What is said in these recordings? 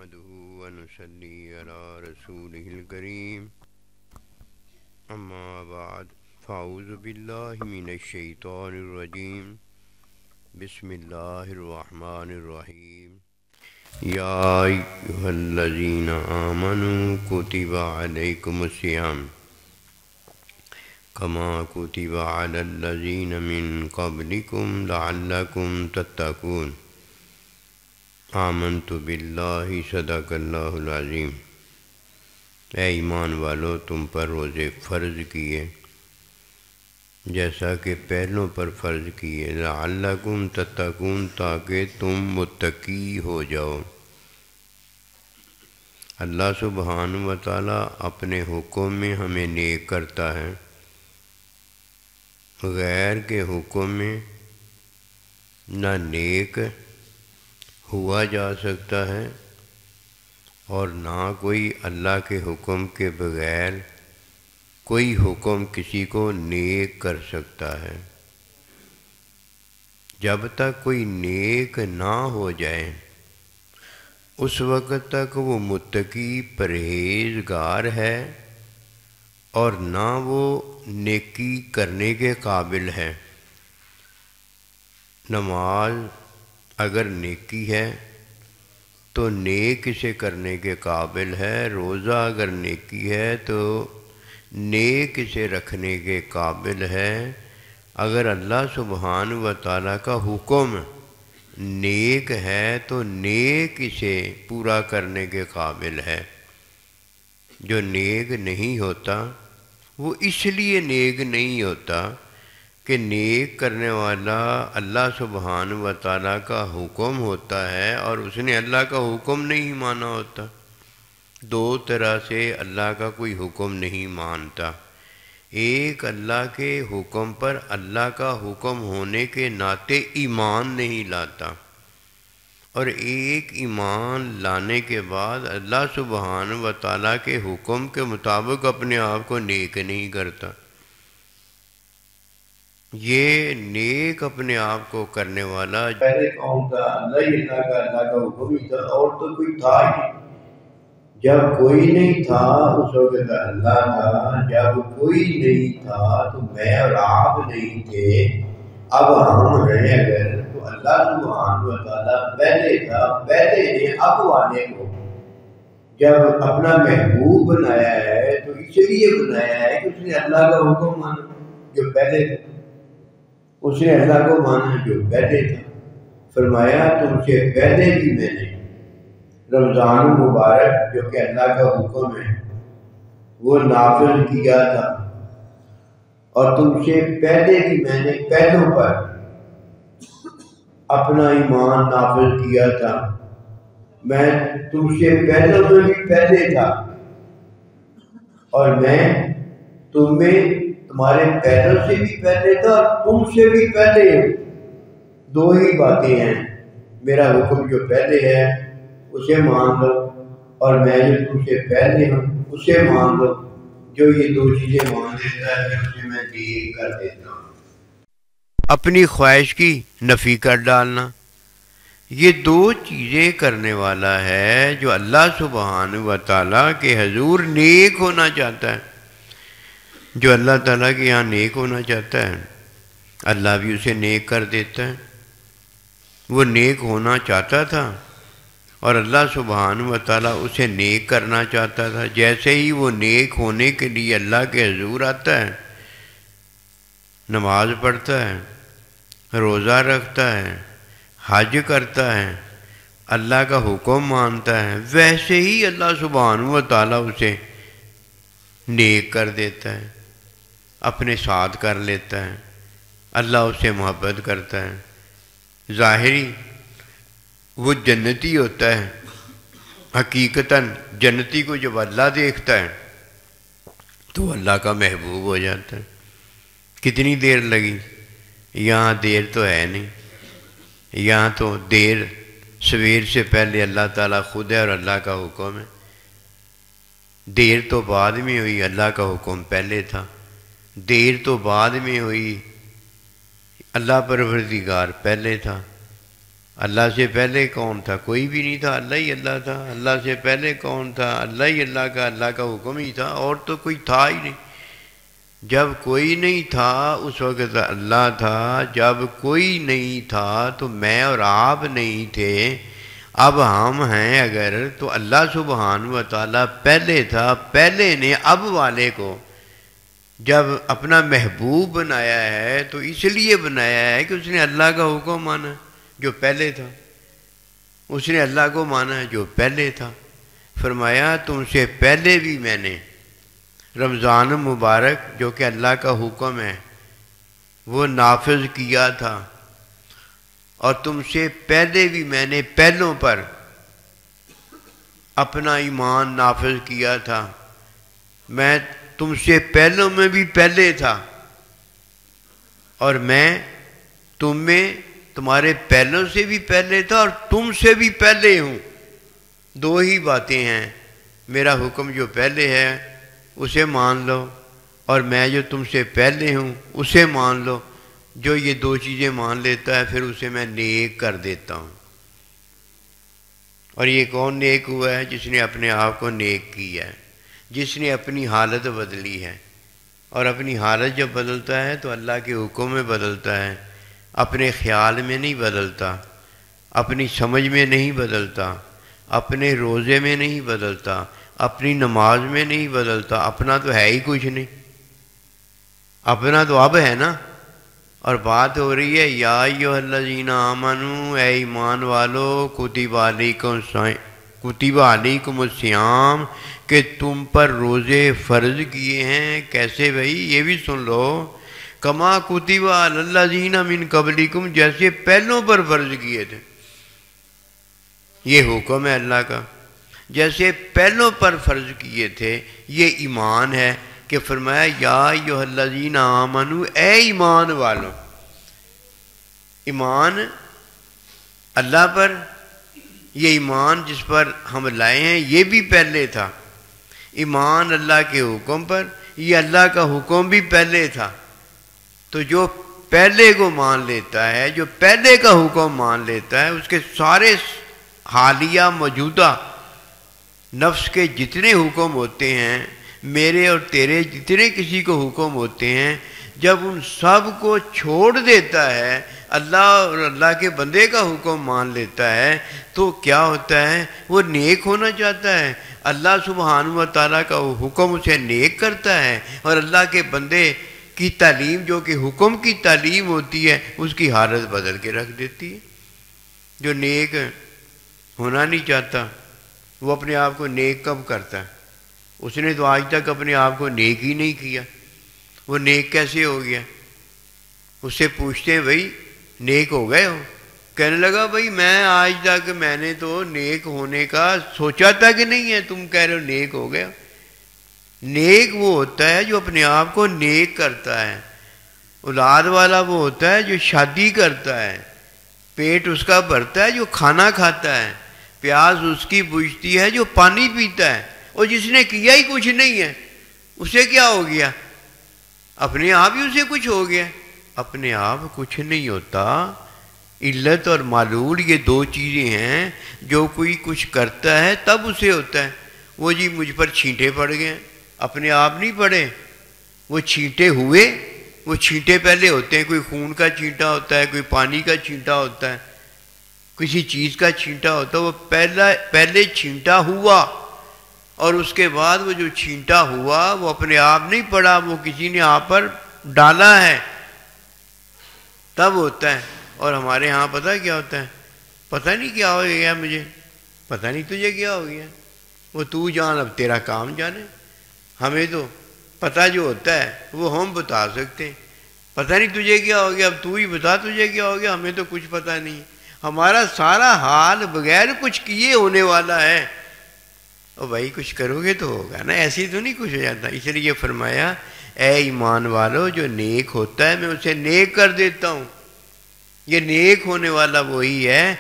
نحمده ونصلي على رسوله الكريم أما بعد فأعوذ بالله من الشيطان الرجيم بسم الله الرحمن الرحيم يا أيها الذين آمنوا كتب عليكم الصيام كما كتب على الذين من قبلكم لعلكم تتقون آمنت باللہ صدق اللہ العظیم۔ اے ایمان والو، تم پر روزے فرض کیے جیسا کہ پہلوں پر فرض کیے، لعلکم تتقون، تاکہ تم متقی ہو جاؤ۔ اللہ سبحانہ و تعالیٰ اپنے حکم میں ہمیں نیک کرتا ہے، غیر کے حکم میں نہ نیک ہوا جا سکتا ہے اور نہ کوئی اللہ کے حکم کے بغیر کوئی حکم کسی کو نیک کر سکتا ہے۔ جب تک کوئی نیک نہ ہو جائے اس وقت تک وہ متقی پرہیزگار ہے اور نہ وہ نیکی کرنے کے قابل ہے۔ نماز اگر نیکی ہے تو نیک اسے کرنے کے قابل ہے، روزہ اگر نیکی ہے تو نیک اسے رکھنے کے قابل ہے۔ اگر اللہ سبحانہ و تعالیٰ کا حکم نیک ہے تو نیک اسے پورا کرنے کے قابل ہے۔ جو نیک نہیں ہوتا وہ اس لیے نیک نہیں ہوتا کہ نیک کرنے والا اللہ سبحانہ و تعالیٰ کا حکم ہوتا ہے اور اس نے اللہ کا حکم نہیں مانا ہوتا۔ دو طرح سے اللہ کا کوئی حکم نہیں مانتا۔ ایک اللہ کے حکم پر اللہ کا حکم ہونے کے ناطے ایمان نہیں لاتا، اور ایک ایمان لانے کے بعد اللہ سبحانہ و تعالیٰ کے حکم کے مطابق اپنے آپ کو نیک نہیں کرتا۔ یہ نیک اپنے آپ کو کرنے والا پہلے قوم کا اللہ کا حکم ہی تھا، اور تو کوئی تھا ہی نہیں۔ جب کوئی نہیں تھا اس وقت اللہ تھا، جب کوئی نہیں تھا تو میں اور آپ نہیں تھے، اب ہم ہیں اگر تو اللہ سبحانہ و تعالیٰ پہلے تھا، پہلے نے اب والے کو جب اپنا محبوب بنایا ہے تو اس لیے بنایا ہے کہ اس نے اللہ کا حکم مانا جو پہلے تھا، اس نے اللہ کو مانا جو پہلے تھا۔ فرمایا تم سے پہلے بھی میں نے رمضان مبارک جو کہ اللہ کا حکم ہے وہ نافذ کیا تھا، اور تم سے پہلے بھی میں نے پہلوں پر اپنا ایمان نافذ کیا تھا۔ میں تم سے پہلوں میں بھی پہلے تھا، اور میں تمہارے پہلوں سے بھی پہلے تھا اور تم سے بھی پہلے ہوں۔ دو ہی باتیں ہیں، میرا حکم جو پہلے ہے اسے مان لو، اور میں جو تم سے پہلے ہوں اسے مان لو۔ جو یہ دو چیزیں مان لیتا ہے اسے میں نیک کر دیتا ہوں۔ اپنی خواہش کی نفی کر ڈالنا، یہ دو چیزیں کرنے والا ہے جو اللہ سبحانہ و تعالیٰ کے حضور نیک ہونا چاہتا ہے۔ جو اللہ تعالیٰ کے یہاں نیک ہونا چاہتا ہے اللہ بھی اسے نیک کر دیتا ہے۔ وہ نیک ہونا چاہتا تھا اور اللہ سبحانہ و تعالیٰ اسے نیک کرنا چاہتا تھا۔ جیسے ہی وہ نیک ہونے کے لیے اللہ کے حضور آتا ہے، نماز پڑھتا ہے، روزہ رکھتا ہے، حج کرتا ہے، اللہ کا حکم مانتا ہے، ویسے ہی اللہ سبحانہ و تعالیٰ اسے نیک کر دیتا ہے، اپنے ساتھ کر لیتا ہے۔ اللہ اس سے محبت کرتا ہے۔ ظاہری وہ جنتی ہوتا ہے، حقیقتاً جنتی کو جب اللہ دیکھتا ہے تو اللہ کا محبوب ہو جاتا ہے۔ کتنی دیر لگی؟ یہاں دیر تو ہے نہیں، یہاں تو دیر سویر سے پہلے اللہ تعالیٰ خود ہے اور اللہ کا حکم ہے۔ دیر تو بعد میں ہوئی، اللہ کا حکم پہلے تھا۔ دیر تو بعد میں ہوئی، اللہ پروردگار پہلے تھا۔ اللہ سے پہلے کون تھا؟ کوئی بھی نہیں تھا، اللہ ہی اللہ تھا۔ اللہ سے پہلے کون تھا؟ اللہ ہی اللہ کا حکم ہی تھا، اور تو کوئی تھا ہی نہیں۔ جب کوئی نہیں تھا اس وقت اللہ تھا، جب کوئی نہیں تھا تو میں اور آپ نہیں تھے، اب ہم ہیں اگر، تو اللہ سبحانہ و تعالیٰ پہلے تھا، پہلے نے اب والے کو جب اپنا محبوب بنایا ہے تو اس لیے بنایا ہے کہ اس نے اللہ کا حکم مانا جو پہلے تھا، اس نے اللہ کو مانا ہے جو پہلے تھا۔ فرمایا تم سے پہلے بھی میں نے رمضان مبارک جو کہ اللہ کا حکم ہے وہ نافذ کیا تھا، اور تم سے پہلے بھی میں نے پہلوں پر اپنا ایمان نافذ کیا تھا۔ میں تم سے پہلوں میں بھی پہلے تھا، اور میں تم میں تمہارے پہلوں سے بھی پہلے تھا اور تم سے بھی پہلے ہوں۔ دو ہی باتیں ہیں، میرا حکم جو پہلے ہے اسے مان لو، اور میں جو تم سے پہلے ہوں اسے مان لو۔ جو یہ دو چیزیں مان لیتا ہے پھر اسے میں نیک کر دیتا ہوں۔ اور یہ کون نیک ہوا ہے؟ جس نے اپنے آپ کو نیک کیا ہے، جس نے اپنی حالت بدلی ہے۔ اور اپنی حالت جب بدلتا ہے تو اللہ کے حکم میں بدلتا ہے، اپنے خیال میں نہیں بدلتا، اپنی سمجھ میں نہیں بدلتا، اپنے روزے میں نہیں بدلتا، اپنی نماز میں نہیں بدلتا۔ اپنا تو ہے ہی کچھ نہیں، اپنا تو اب ہے نا۔ اور بات ہو رہی ہے یا ایھا الذین آمنوا، اے ایمان والو، کتب علیکم الصیام، کہ تم پر روزے فرض کیے ہیں۔ کیسے بھائی؟ یہ بھی سن لو، کما کتب علی الذین من قبلکم، جیسے پہلوں پر فرض کیے تھے۔ یہ حکم ہے اللہ کا، جیسے پہلوں پر فرض کیے تھے۔ یہ ایمان ہے کہ فرمایا یا ایھا الذین آمنوا، اے ایمان والو۔ ایمان اللہ پر، یہ ایمان جس پر ہم لائے ہیں یہ بھی پہلے تھا۔ ایمان اللہ کے حکم پر، یہ اللہ کا حکم بھی پہلے تھا۔ تو جو پہلے کو مان لیتا ہے، جو پہلے کا حکم مان لیتا ہے، اس کے سارے حالیہ موجودہ نفس کے جتنے حکم ہوتے ہیں، میرے اور تیرے جتنے کسی کو حکم ہوتے ہیں، جب ان سب کو چھوڑ دیتا ہے، اللہ اور اللہ کے بندے کا حکم مان لیتا ہے، تو کیا ہوتا ہے؟ وہ نیک ہونا چاہتا ہے۔ اللہ سبحانہ و تعالیٰ کا وہ حکم اسے نیک کرتا ہے، اور اللہ کے بندے کی تعلیم جو کہ حکم کی تعلیم ہوتی ہے اس کی حالت بدل کے رکھ دیتی ہے۔ جو نیک ہونا نہیں چاہتا وہ اپنے آپ کو نیک کب کرتا ہے؟ اس نے تو آج تک اپنے آپ کو نیک ہی نہیں کیا، وہ نیک کیسے ہو گیا؟ اس سے پوچھتے ہیں بھائی نیک ہو گئے ہو؟ کہنے لگا بھائی میں آج تک میں نے تو نیک ہونے کا سوچا تھا کہ نہیں ہے، تم کہہ رہے ہو نیک ہو گیا۔ نیک وہ ہوتا ہے جو اپنے آپ کو نیک کرتا ہے۔ اولاد والا وہ ہوتا ہے جو شادی کرتا ہے، پیٹ اس کا بھرتا ہے جو کھانا کھاتا ہے، پیاس اس کی بجھتی ہے جو پانی پیتا ہے۔ اور جس نے کیا ہی کچھ نہیں ہے اسے کیا ہو گیا؟ اپنے آپ ہی اسے کچھ ہو گیا۔ اپنے آپ کچھ نہیں ہوتا۔ علت اور معلول یہ دو چیزیں ہیں، جو کوئی کچھ کرتا ہے تب اسے ہوتا ہے۔ وہ جی مجھ پر چھینٹے پڑ گئے، اپنے آپ نہیں پڑے، وہ چھینٹے ہوئے۔ وہ چھینٹے پہلے ہوتے ہیں، کوئی خون کا چھینٹا ہوتا ہے، کوئی پانی کا چھینٹا ہوتا ہے، کسی چیز کا چھینٹا ہوتا ہے۔ وہ پہلے چھینٹا ہوا، اور اس کے بعد وہ جو چھینٹا ہوا وہ اپنے آپ نہیں پڑا، وہ کسی نے آپ پر ڈالا ہے، تب ہوتا ہے۔ اور ہمارے ہاں پتہ کیا ہوتا ہے؟ پتہ نہیں کیا ہو گیا، مجھے پتہ نہیں تجھے کیا ہو گیا، وہ تو جان، اب تیرا کام جانے۔ ہمیں تو پتہ جو ہوتا ہے وہ ہم بتا سکتے ہیں۔ پتہ نہیں تجھے کیا ہو گیا، اب تو ہی بتا تجھے کیا ہو گیا، ہمیں تو کچھ پتہ نہیں۔ ہمارا سارا حال بغیر کچھ کیے ہونے والا ہے۔ اور بھائی کچھ کرو گے تو ہوگا نا، ایسی تو نہیں کچھ ہو جاتا۔ اس لیے فرمایا اے ایمان والو، جو نیک ہوتا ہے میں اسے نیک کر دیتا ہوں۔ یہ نیک ہونے والا وہی ہے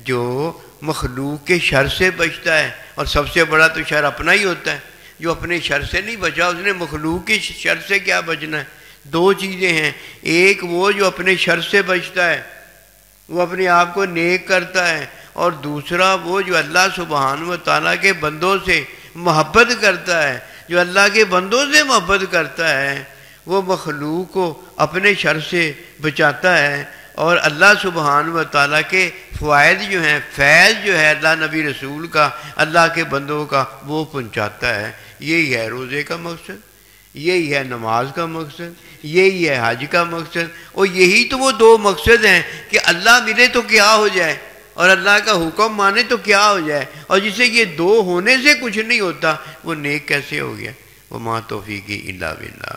جو مخلوق کے شر سے بچتا ہے، اور سب سے بڑا تو شر اپنا ہی ہوتا ہے۔ جو اپنے شر سے نہیں بچا اس نے مخلوق کے شر سے کیا بچنا ہے؟ دو چیزیں ہیں، ایک وہ جو اپنے شر سے بچتا ہے، وہ اپنے آپ کو نیک کرتا ہے، اور دوسرا وہ جو اللہ سبحانہ و تعالیٰ کے بندوں سے محبت کرتا ہے، جو اللہ کے بندوں سے محبت کرتا ہے، وہ مخلوق کو اپنے شر سے بچاتا ہے، اور اللہ سبحانہ و تعالیٰ کے فوائد جو ہیں، فیض جو ہے اللہ نبی رسول کا، اللہ کے بندوں کا، وہ پہنچاتا ہے۔ یہی ہے روزے کا مقصد، یہی ہے نماز کا مقصد، یہی ہے حج کا مقصد، اور یہی تو وہ دو مقصد ہیں کہ اللہ ملے تو کیا ہو جائے اور اللہ کا حکم مانے تو کیا ہو جائے، اور جسے یہ دو ہونے سے کچھ نہیں ہوتا وہ نیک کیسے ہو گیا؟ وما توفیقی الا باللہ۔